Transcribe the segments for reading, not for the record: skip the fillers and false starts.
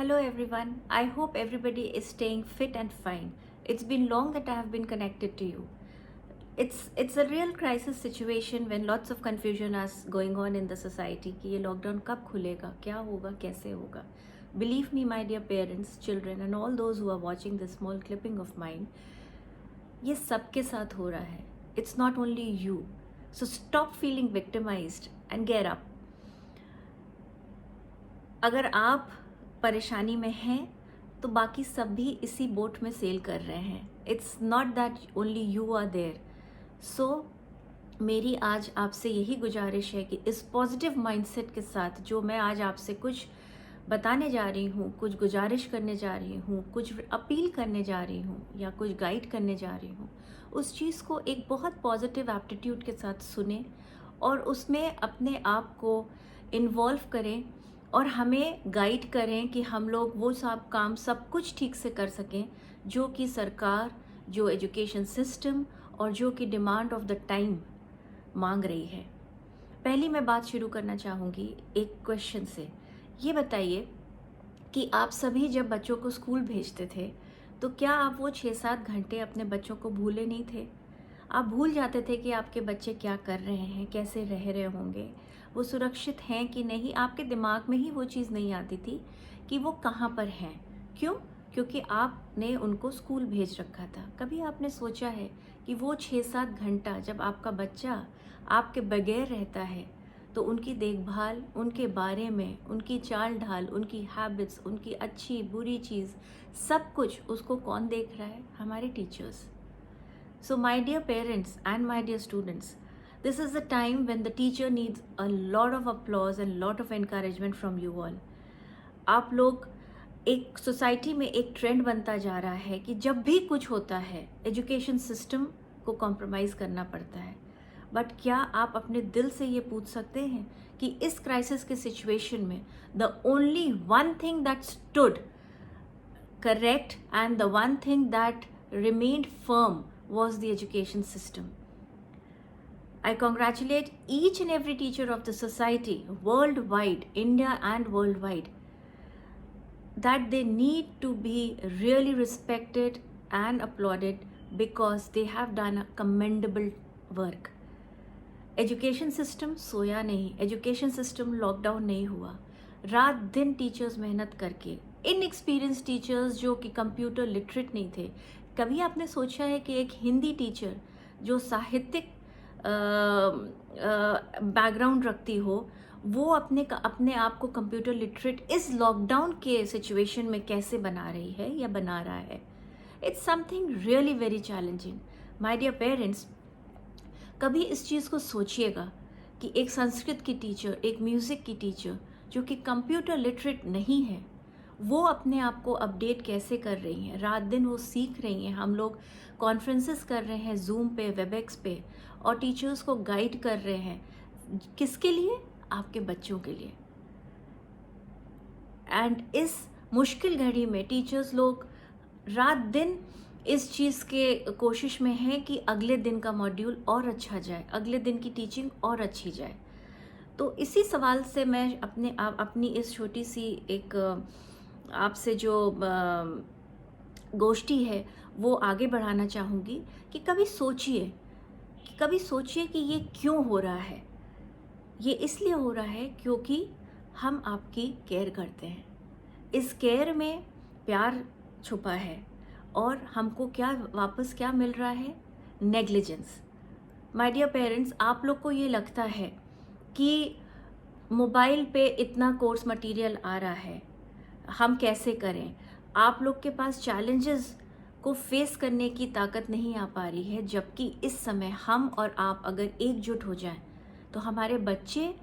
Hello everyone. I hope everybody is staying fit and fine. It's been long that I have been connected to you. It's a real crisis situation when lots of confusion is going on in the society कि ये lockdown कब खुलेगा, क्या होगा, कैसे होगा. Believe me, my dear parents, children and all those who are watching this small clipping of mine, ये सबके साथ हो रहा है. It's not only you. So stop feeling victimized and get up. अगर आप परेशानी में हैं तो बाकी सब भी इसी बोट में सेल कर रहे हैं. It's not that only you are there. So मेरी आज आपसे यही गुजारिश है कि इस पॉजिटिव माइंडसेट के साथ जो मैं आज आपसे कुछ बताने जा रही हूँ, कुछ गुजारिश करने जा रही हूँ, कुछ अपील करने जा रही हूँ या कुछ गाइड करने जा रही हूँ, उस चीज़ को एक बहुत पॉजिटिव एप्टीट्यूड के साथ सुने और उसमें अपने आप को इन्वॉल्व करें और हमें गाइड करें कि हम लोग वो सब काम सब कुछ ठीक से कर सकें जो कि सरकार, जो एजुकेशन सिस्टम और जो कि डिमांड ऑफ द टाइम मांग रही है. पहली मैं बात शुरू करना चाहूँगी एक क्वेश्चन से. ये बताइए कि आप सभी जब बच्चों को स्कूल भेजते थे तो क्या आप वो 6-7 घंटे अपने बच्चों को भूले नहीं थे? आप भूल जाते थे कि आपके बच्चे क्या कर रहे हैं, कैसे रह रहे होंगे, वो सुरक्षित हैं कि नहीं. आपके दिमाग में ही वो चीज़ नहीं आती थी कि वो कहाँ पर हैं. क्यों? क्योंकि आपने उनको स्कूल भेज रखा था. कभी आपने सोचा है कि वो 6-7 घंटा जब आपका बच्चा आपके बगैर रहता है तो उनकी देखभाल, उनके बारे में, उनकी चाल ढाल, उनकी हैबिट्स, उनकी अच्छी बुरी चीज़, सब कुछ उसको कौन देख रहा है? हमारे teachers. So my dear parents and my dear students, this is the time when the teacher needs a lot of applause and lot of encouragement from you all. आप लोग एक सोसाइटी में एक ट्रेंड बनता जा रहा है कि जब भी कुछ होता है एजुकेशन सिस्टम को कॉम्प्रोमाइज़ करना पड़ता है. बट क्या आप अपने दिल से ये पूछ सकते हैं कि इस क्राइसिस के सिचुएशन में the only one thing that stood correct and the one thing that remained firm was the education system. I congratulate each and every teacher of the society worldwide, India and worldwide, that they need to be really respected and applauded because they have done a commendable work. Education system सोया नहीं, education system lockdown नहीं हुआ. रात दिन teachers मेहनत करके, inexperience teachers जो कि कंप्यूटर लिटरेट नहीं थे. कभी आपने सोचा है कि एक हिंदी टीचर जो साहित्यिक बैकग्राउंड रखती हो वो अपने आप को कंप्यूटर लिटरेट इस लॉकडाउन के सिचुएशन में कैसे बना रही है या बना रहा है? It's something really very challenging. My dear parents, कभी इस चीज़ को सोचिएगा कि एक संस्कृत की टीचर, एक म्यूज़िक की टीचर जो कि कंप्यूटर लिटरेट नहीं है, वो अपने आप को अपडेट कैसे कर रही हैं. रात दिन वो सीख रही हैं. हम लोग कॉन्फ्रेंसेस कर रहे हैं जूम पे, वेबएक्स पे, और टीचर्स को गाइड कर रहे हैं. किसके लिए? आपके बच्चों के लिए. एंड इस मुश्किल घड़ी में टीचर्स लोग रात दिन इस चीज़ के कोशिश में हैं कि अगले दिन का मॉड्यूल और अच्छा जाए, अगले दिन की टीचिंग और अच्छी जाए. तो इसी सवाल से मैं अपनी इस छोटी सी एक आपसे जो गोष्ठी है वो आगे बढ़ाना चाहूँगी कि कभी सोचिए कि ये क्यों हो रहा है. ये इसलिए हो रहा है क्योंकि हम आपकी केयर करते हैं. इस केयर में प्यार छुपा है और हमको वापस क्या मिल रहा है? नेग्लिजेंस. माय डियर पेरेंट्स, आप लोग को ये लगता है कि मोबाइल पे इतना कोर्स मटेरियल आ रहा है, हम कैसे करें? आप लोग के पास चैलेंजेस को फेस करने की ताकत नहीं आ पा रही है, जबकि इस समय हम और आप अगर एकजुट हो जाएं तो हमारे बच्चे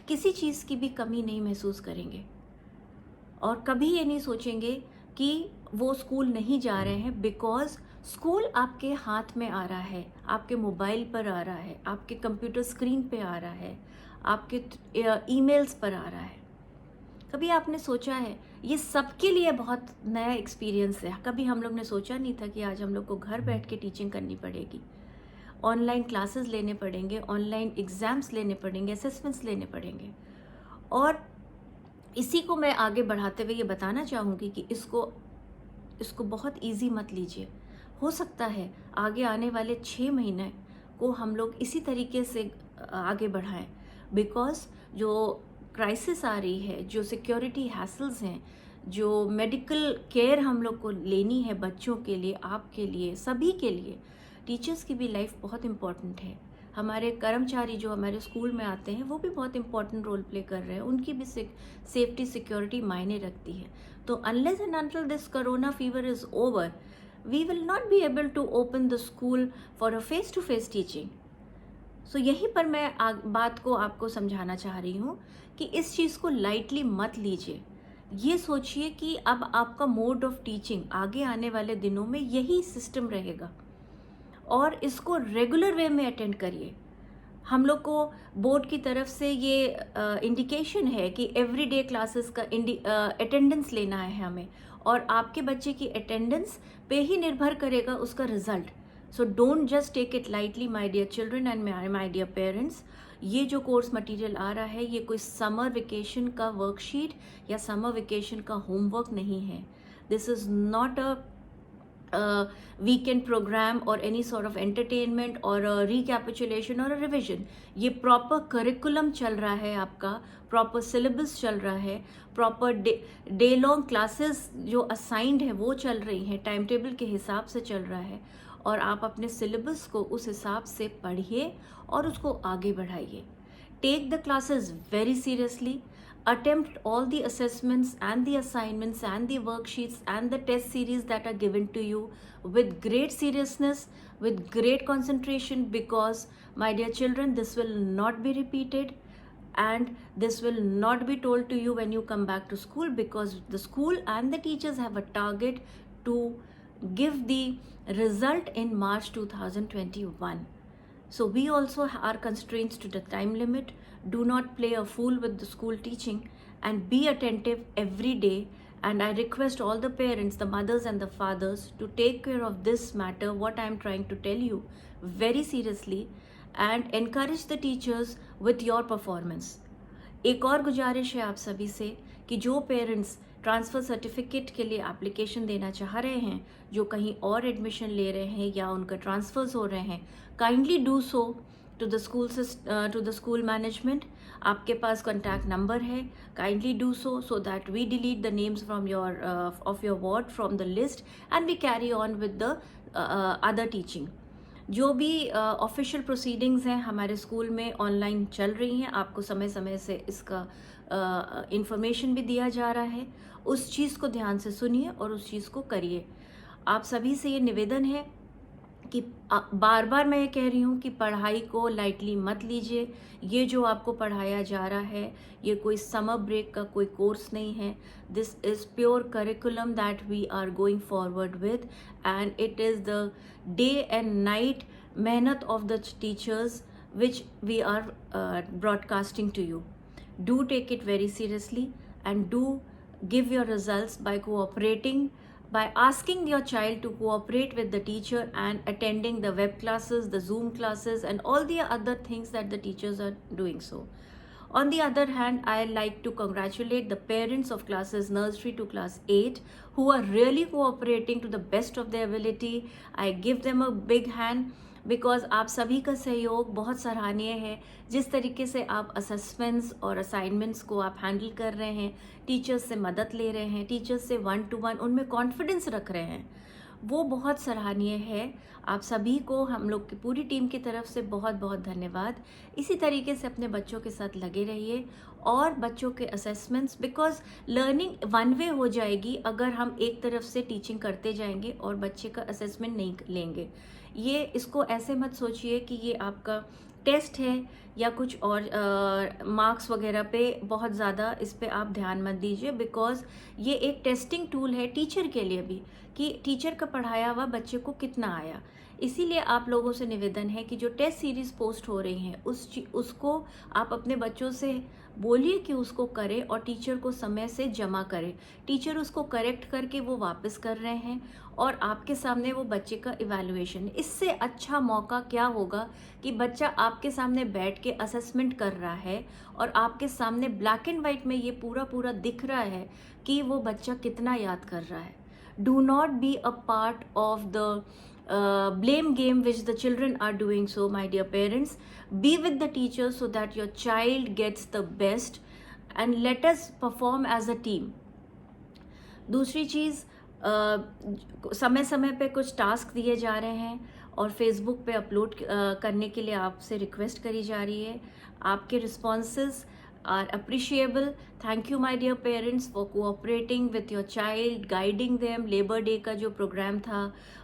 किसी चीज़ की भी कमी नहीं महसूस करेंगे और कभी ये नहीं सोचेंगे कि वो स्कूल नहीं जा रहे हैं. बिकॉज स्कूल आपके हाथ में आ रहा है, आपके मोबाइल पर आ रहा है, आपके कंप्यूटर स्क्रीन पे आ रहा है, आपके ईमेल्स पर आ रहा है. कभी आपने सोचा है? ये सबके लिए बहुत नया एक्सपीरियंस है. कभी हम लोग ने सोचा नहीं था कि आज हम लोग को घर बैठ के टीचिंग करनी पड़ेगी, ऑनलाइन क्लासेस लेने पड़ेंगे, ऑनलाइन एग्ज़ाम्स लेने पड़ेंगे, असेसमेंट्स लेने पड़ेंगे. और इसी को मैं आगे बढ़ाते हुए ये बताना चाहूँगी कि इसको बहुत इजी मत लीजिए। हो सकता है आगे आने वाले 6 महीने को हम लोग इसी तरीके से आगे बढ़ाएं, बिकॉज जो क्राइसिस आ रही है, जो सिक्योरिटी हैसल्स हैं, जो मेडिकल केयर हम लोग को लेनी है बच्चों के लिए, आपके लिए, सभी के लिए, टीचर्स की भी लाइफ बहुत इम्पॉर्टेंट है। हमारे कर्मचारी जो हमारे स्कूल में आते हैं वो भी बहुत इंपॉर्टेंट रोल प्ले कर रहे हैं, उनकी भी सेफ्टी सिक्योरिटी मायने रखती है। तो unless and until this corona fever is over, we will not be able to open the school for a face to face teaching. So यहीं पर मैं बात को आपको समझाना चाह रही हूँ कि इस चीज़ को लाइटली मत लीजिए। ये सोचिए कि अब आपका मोड ऑफ टीचिंग आगे आने वाले दिनों में यही सिस्टम रहेगा और इसको रेगुलर वे में अटेंड करिए। हम लोग को बोर्ड की तरफ से ये इंडिकेशन है कि एवरीडे क्लासेस का अटेंडेंस लेना है हमें, और आपके बच्चे की अटेंडेंस पे ही निर्भर करेगा उसका result. So don't just take it lightly my dear children and my dear parents. ये जो कोर्स मटेरियल आ रहा है ये कोई समर वेकेशन का वर्कशीट या समर वेकेशन का होमवर्क नहीं है। This is not a weekend program or any sort of entertainment or a recapitulation or a revision। ये प्रॉपर करिकुलम चल रहा है, आपका प्रॉपर सिलेबस चल रहा है, प्रॉपर डे लॉन्ग क्लासेस जो असाइंड है वो चल रही हैं, टाइम टेबल के हिसाब से चल रहा है, और आप अपने सिलेबस को उस हिसाब से पढ़िए और उसको आगे बढ़ाइए। Take the classes very seriously, attempt all the assessments and the assignments and the worksheets and the test series that are given to you with great seriousness, with great concentration, because my dear children, this will not be repeated and this will not be told to you when you come back to school, because the school and the teachers have a target to give the result in March 2021. So we also are constrained to the time limit. Do not play a fool with the school teaching and be attentive every day. And I request all the parents, the mothers and the fathers, to take care of this matter, what I am trying to tell you, very seriously, and encourage the teachers with your performance. एक और गुजारिश है आप सभी से कि जो parents transfer certificate के लिए एप्लीकेशन देना चाह रहे हैं, जो कहीं और एडमिशन ले रहे हैं या उनका ट्रांसफ़र्स हो रहे हैं, kindly do so to the school management. आपके पास कॉन्टैक्ट नंबर है, kindly do so that we delete the names from your ward from the list and we carry on with the other teaching. जो भी official proceedings हैं हमारे school में online चल रही हैं, आपको समय समय से इसका इंफॉर्मेशन भी दिया जा रहा है। उस चीज़ को ध्यान से सुनिए और उस चीज़ को करिए। आप सभी से ये निवेदन है कि बार बार मैं ये कह रही हूँ कि पढ़ाई को लाइटली मत लीजिए। ये जो आपको पढ़ाया जा रहा है ये कोई समर ब्रेक का कोई कोर्स नहीं है। This is pure curriculum that we are going forward with, and it is the day and night मेहनत of the teachers which we are broadcasting to you. Do take it very seriously and do give your results by cooperating, by asking your child to cooperate with the teacher and attending the web classes, the Zoom classes, and all the other things that the teachers are doing so. On the other hand, I like to congratulate the parents of classes nursery to class 8 who are really cooperating to the best of their ability. I give them a big hand, because आप सभी का सहयोग बहुत सराहनीय है। जिस तरीके से आप असेसमेंट्स और असाइनमेंट्स को आप हैंडल कर रहे हैं, टीचर्स से मदद ले रहे हैं, टीचर्स से 1-to-1 उनमें कॉन्फिडेंस रख रहे हैं, वो बहुत सराहनीय है। आप सभी को हम लोग की पूरी टीम की तरफ से बहुत बहुत धन्यवाद। इसी तरीके से अपने बच्चों के साथ लगे रहिए और बच्चों के assessments, because learning one way हो जाएगी अगर हम एक तरफ से टीचिंग करते जाएंगे और बच्चे का असेसमेंट नहीं लेंगे। ये इसको ऐसे मत सोचिए कि ये आपका टेस्ट है या कुछ और मार्क्स वगैरह पे बहुत ज़्यादा इस पे आप ध्यान मत दीजिए, बिकॉज ये एक टेस्टिंग टूल है टीचर के लिए भी कि टीचर का पढ़ाया हुआ बच्चे को कितना आया। इसीलिए आप लोगों से निवेदन है कि जो टेस्ट सीरीज़ पोस्ट हो रही हैं उसको आप अपने बच्चों से बोलिए कि उसको करे और टीचर को समय से जमा करे। टीचर उसको करेक्ट करके वो वापस कर रहे हैं और आपके सामने वो बच्चे का इवैल्यूएशन। इससे अच्छा मौका क्या होगा कि बच्चा आपके सामने बैठ के असेसमेंट कर रहा है और आपके सामने ब्लैक एंड वाइट में ये पूरा पूरा दिख रहा है कि वो बच्चा कितना याद कर रहा है। Do not be a part of the blame game which the children are doing. So my dear parents, be with the teachers so that your child gets the best and let us perform as a team. दूसरी चीज़, समय समय पे कुछ task दिए जा रहे हैं और फेसबुक पे अपलोड करने के लिए आपसे रिक्वेस्ट करी जा रही है। आपके responses are appreciable. Thank you my dear parents for cooperating with your child, guiding them. Labour day का जो प्रोग्राम था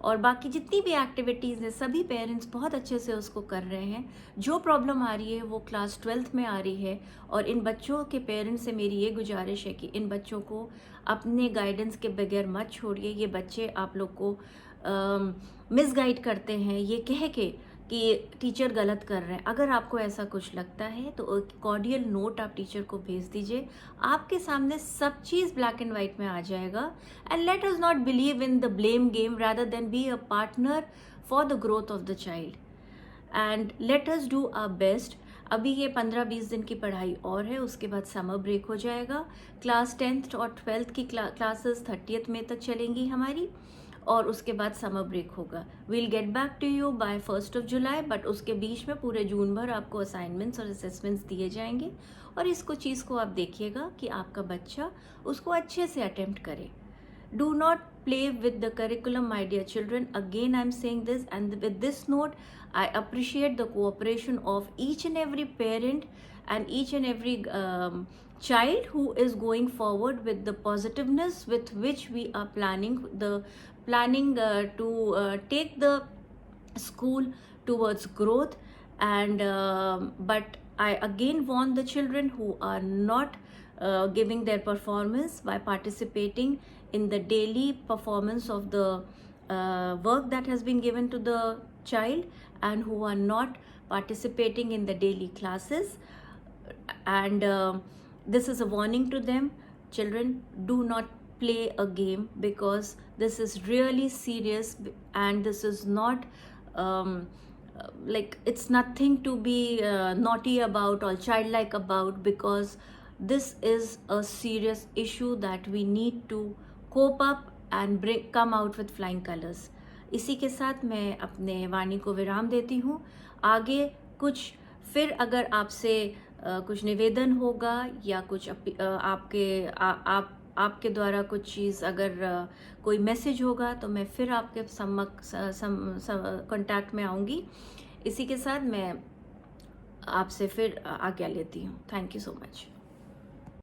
और बाकी जितनी भी एक्टिविटीज़ हैं, सभी पेरेंट्स बहुत अच्छे से उसको कर रहे हैं। जो प्रॉब्लम आ रही है वो क्लास 12th में आ रही है और इन बच्चों के पेरेंट्स से मेरी ये गुजारिश है कि इन बच्चों को अपने गाइडेंस के बगैर मत छोड़िए। ये बच्चे आप लोग को मिसगाइड करते हैं ये कह के कि टीचर गलत कर रहे हैं। अगर आपको ऐसा कुछ लगता है तो एक कॉर्डियल नोट आप टीचर को भेज दीजिए। आपके सामने सब चीज़ ब्लैक एंड वाइट में आ जाएगा। And let us not believe in the blame game rather than be a partner for the growth of the child and let us do our best. अभी ये 15-20 दिन की पढ़ाई और है, उसके बाद समर ब्रेक हो जाएगा। क्लास 10th और 12th की क्लासेस 30th में तक चलेंगी हमारी और उसके बाद समर ब्रेक होगा। We'll get back to you by 1st of July, but उसके बीच में पूरे जून भर आपको असाइनमेंट्स और असेसमेंट्स दिए जाएंगे और इसको चीज़ को आप देखिएगा कि आपका बच्चा उसको अच्छे से अटेम्प्ट करे। Do not play with the curriculum, my dear children. Again, I'm saying this, and with this note, I appreciate the cooperation of each and every parent and each and every child who is going forward with the positiveness with which we are planning to take the school towards growth. And but I again warn the children who are not giving their performance by participating in the daily performance of the work that has been given to the child and who are not participating in the daily classes. And this is a warning to them. Children, do not play a game because this is really serious and this is not like it's nothing to be naughty about or childlike about, because this is a serious issue that we need to cope up and come out with flying colors. इसी के साथ मैं अपने वाणी को विराम देती हूँ। आगे कुछ फिर अगर आपसे कुछ निवेदन होगा या कुछ आपके द्वारा कुछ चीज़ अगर कोई मैसेज होगा तो मैं फिर आपके कांटेक्ट में आऊँगी। इसी के साथ मैं आपसे फिर आज्ञा लेती हूँ। Thank you so much.